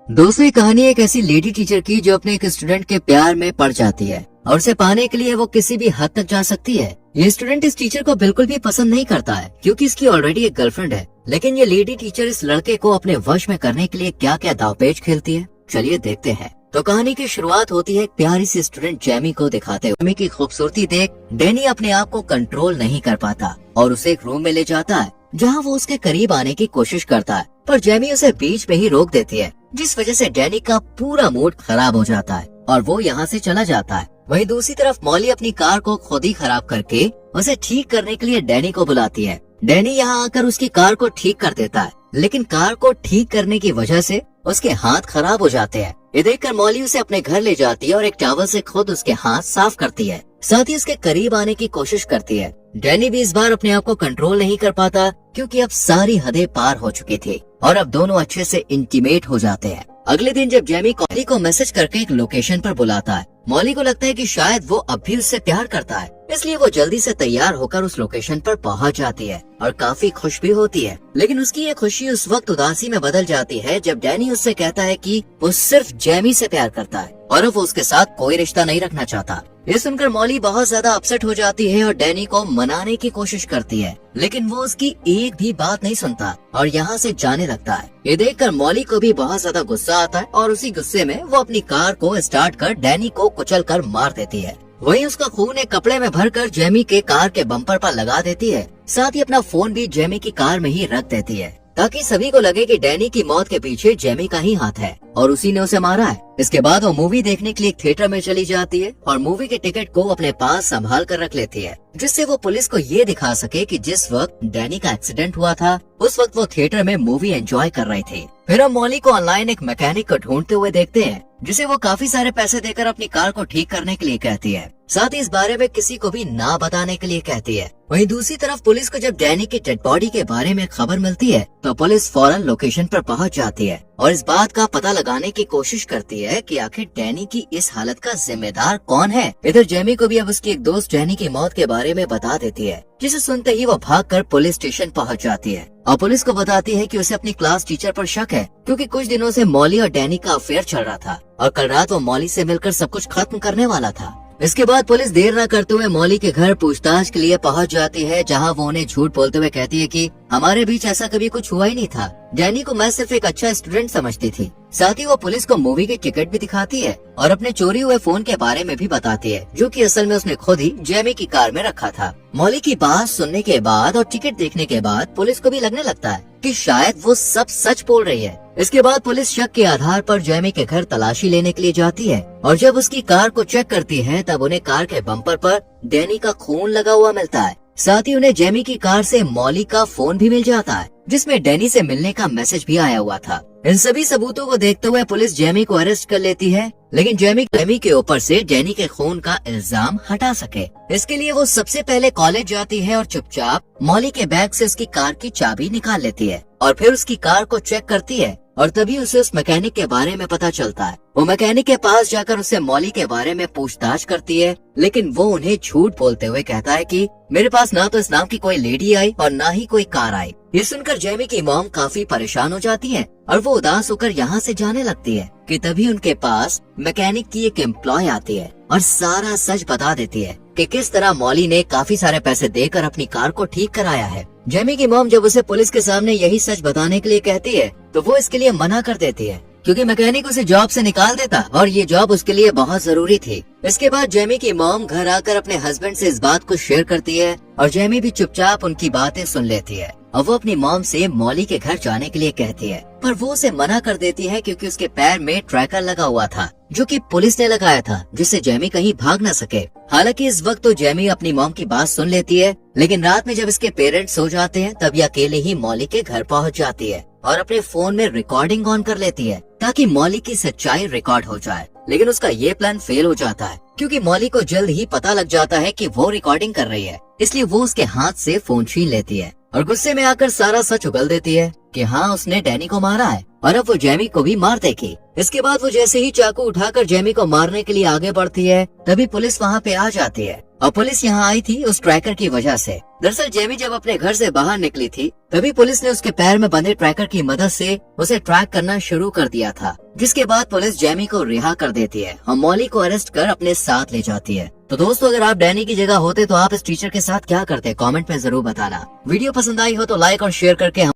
दोस्तों, ये कहानी एक ऐसी लेडी टीचर की जो अपने एक स्टूडेंट के प्यार में पड़ जाती है और उसे पाने के लिए वो किसी भी हद तक जा सकती है। ये स्टूडेंट इस टीचर को बिल्कुल भी पसंद नहीं करता है क्योंकि इसकी ऑलरेडी एक गर्लफ्रेंड है। लेकिन ये लेडी टीचर इस लड़के को अपने वश में करने के लिए क्या क्या दावपेच खेलती है, चलिए देखते हैं। तो कहानी की शुरुआत होती है एक प्यारी सी स्टूडेंट जेमी को दिखाते हुए। जेमी की खूबसूरती देख डैनी अपने आप को कंट्रोल नहीं कर पाता और उसे एक रूम में ले जाता है जहाँ वो उसके करीब आने की कोशिश करता है, पर जेमी उसे बीच में ही रोक देती है, जिस वजह से डैनी का पूरा मूड खराब हो जाता है और वो यहाँ से चला जाता है। वहीं दूसरी तरफ मॉली अपनी कार को खुद ही खराब करके उसे ठीक करने के लिए डैनी को बुलाती है। डैनी यहाँ आकर उसकी कार को ठीक कर देता है, लेकिन कार को ठीक करने की वजह से उसके हाथ खराब हो जाते हैं। ये देखकर मॉली उसे अपने घर ले जाती है और एक टॉवल से खुद उसके हाथ साफ करती है, साथ ही उसके करीब आने की कोशिश करती है। डैनी भी इस बार अपने आप को कंट्रोल नहीं कर पाता क्योंकि अब सारी हदें पार हो चुकी थी और अब दोनों अच्छे से इंटीमेट हो जाते हैं। अगले दिन जब जेमी मॉली को मैसेज करके एक लोकेशन पर बुलाता है, मॉली को लगता है कि शायद वो अब भी उससे प्यार करता है, इसलिए वो जल्दी से तैयार होकर उस लोकेशन पर पहुंच जाती है और काफी खुश भी होती है। लेकिन उसकी ये खुशी उस वक्त उदासी में बदल जाती है जब डैनी उससे कहता है कि वो सिर्फ जेमी से प्यार करता है और वो उसके साथ कोई रिश्ता नहीं रखना चाहता। ये सुनकर मॉली बहुत ज्यादा अपसेट हो जाती है और डैनी को मनाने की कोशिश करती है, लेकिन वो उसकी एक भी बात नहीं सुनता और यहाँ से जाने लगता है। ये देखकर मॉली को भी बहुत ज्यादा गुस्सा आता है और उसी गुस्से में वो अपनी कार को स्टार्ट कर डैनी को कुचलकर मार देती है। वहीं उसका खून एक कपड़े में भरकर जेमी के कार के बम्पर पर लगा देती है, साथ ही अपना फोन भी जेमी की कार में ही रख देती है ताकि सभी को लगे कि डैनी की मौत के पीछे जेमी का ही हाथ है और उसी ने उसे मारा है। इसके बाद वो मूवी देखने के लिए थिएटर में चली जाती है और मूवी के टिकट को अपने पास संभाल कर रख लेती है, जिससे वो पुलिस को ये दिखा सके कि जिस वक्त डैनी का एक्सीडेंट हुआ था उस वक्त वो थिएटर में मूवी एंजॉय कर रही थी। फिर हम मॉली को ऑनलाइन एक मैकेनिक को ढूंढते हुए देखते हैं जिसे वो काफी सारे पैसे देकर अपनी कार को ठीक करने के लिए कहती है, साथ ही इस बारे में किसी को भी ना बताने के लिए कहती है। वहीं दूसरी तरफ पुलिस को जब डैनी की डेड बॉडी के बारे में खबर मिलती है तो पुलिस फौरन लोकेशन पर पहुंच जाती है और इस बात का पता लगाने की कोशिश करती है कि आखिर डैनी की इस हालत का जिम्मेदार कौन है। इधर जेमी को भी अब उसकी एक दोस्त डैनी की मौत के बारे में बता देती है, जिसे सुनते ही वो भागकर पुलिस स्टेशन पहुंच जाती है और पुलिस को बताती है कि उसे अपनी क्लास टीचर पर शक है क्योंकि कुछ दिनों से मॉली और डैनी का अफेयर चल रहा था और कल रात वो मॉली से मिलकर सब कुछ खत्म करने वाला था। इसके बाद पुलिस देर न करते हुए मॉली के घर पूछताछ के लिए पहुंच जाती है, जहां वो उन्हें झूठ बोलते हुए कहती है कि हमारे बीच ऐसा कभी कुछ हुआ ही नहीं था, डैनी को मैं सिर्फ एक अच्छा स्टूडेंट समझती थी। साथ ही वो पुलिस को मूवी के टिकट भी दिखाती है और अपने चोरी हुए फोन के बारे में भी बताती है, जो कि असल में उसने खुद ही जेमी की कार में रखा था। मॉली की बात सुनने के बाद और टिकट देखने के बाद पुलिस को भी लगने लगता है कि शायद वो सब सच बोल रही है। इसके बाद पुलिस शक के आधार पर जेमी के घर तलाशी लेने के लिए जाती है और जब उसकी कार को चेक करती है तब उन्हें कार के बम्पर पर डैनी का खून लगा हुआ मिलता है। साथ ही उन्हें जेमी की कार से मॉली का फोन भी मिल जाता है जिसमें डैनी से मिलने का मैसेज भी आया हुआ था। इन सभी सबूतों को देखते हुए पुलिस जेमी को अरेस्ट कर लेती है, लेकिन जेमी के ऊपर से डैनी के खून का इल्जाम हटा सके इसके लिए वो सबसे पहले कॉलेज जाती है और चुपचाप मॉली के बैग से उसकी कार की चाबी निकाल लेती है और फिर उसकी कार को चेक करती है और तभी उसे उस मैकेनिक के बारे में पता चलता है। वो मैकेनिक के पास जाकर उससे मॉली के बारे में पूछताछ करती है, लेकिन वो उन्हें झूठ बोलते हुए कहता है कि मेरे पास ना तो इस नाम की कोई लेडी आई और ना ही कोई कार आई। ये सुनकर जेमी की मॉम काफी परेशान हो जाती है और वो उदास होकर यहाँ से जाने लगती है कि तभी उनके पास मैकेनिक की एक एम्प्लॉय आती है और सारा सच बता देती है कि किस तरह मॉली ने काफी सारे पैसे देकर अपनी कार को ठीक कराया है। जेमी की मॉम जब उसे पुलिस के सामने यही सच बताने के लिए कहती है तो वो इसके लिए मना कर देती है क्योंकि मैकेनिक उसे जॉब से निकाल देता और ये जॉब उसके लिए बहुत जरूरी थी। इसके बाद जेमी की मॉम घर आकर अपने हस्बैंड से इस बात को शेयर करती है और जेमी भी चुपचाप उनकी बातें सुन लेती है और वो अपनी मॉम से मॉली के घर जाने के लिए कहती है, पर वो उसे मना कर देती है क्योंकि उसके पैर में ट्रैकर लगा हुआ था जो कि पुलिस ने लगाया था, जिससे जेमी कहीं भाग न सके। हालांकि इस वक्त तो जेमी अपनी मॉम की बात सुन लेती है, लेकिन रात में जब इसके पेरेंट्स सो जाते हैं तब ये अकेले ही मॉली के घर पहुंच जाती है और अपने फोन में रिकॉर्डिंग ऑन कर लेती है ताकि मॉली की सच्चाई रिकॉर्ड हो जाए। लेकिन उसका ये प्लान फेल हो जाता है क्योंकि मॉली को जल्द ही पता लग जाता है कि वो रिकॉर्डिंग कर रही है, इसलिए वो उसके हाथ से फोन छीन लेती है और गुस्से में आकर सारा सच उगल देती है कि हाँ उसने डैनी को मारा है और अब वो जेमी को भी मार देगी। इसके बाद वो जैसे ही चाकू उठाकर जेमी को मारने के लिए आगे बढ़ती है तभी पुलिस वहाँ पे आ जाती है और पुलिस यहाँ आई थी उस ट्रैकर की वजह से। दरअसल जेमी जब अपने घर से बाहर निकली थी तभी पुलिस ने उसके पैर में बंधे ट्रैकर की मदद से उसे ट्रैक करना शुरू कर दिया था, जिसके बाद पुलिस जेमी को रिहा कर देती है और मॉली को अरेस्ट कर अपने साथ ले जाती है। तो दोस्तों, अगर आप डैनी की जगह होते तो आप इस टीचर के साथ क्या करते, कमेंट में जरूर बताना। वीडियो पसंद आई हो तो लाइक और शेयर करके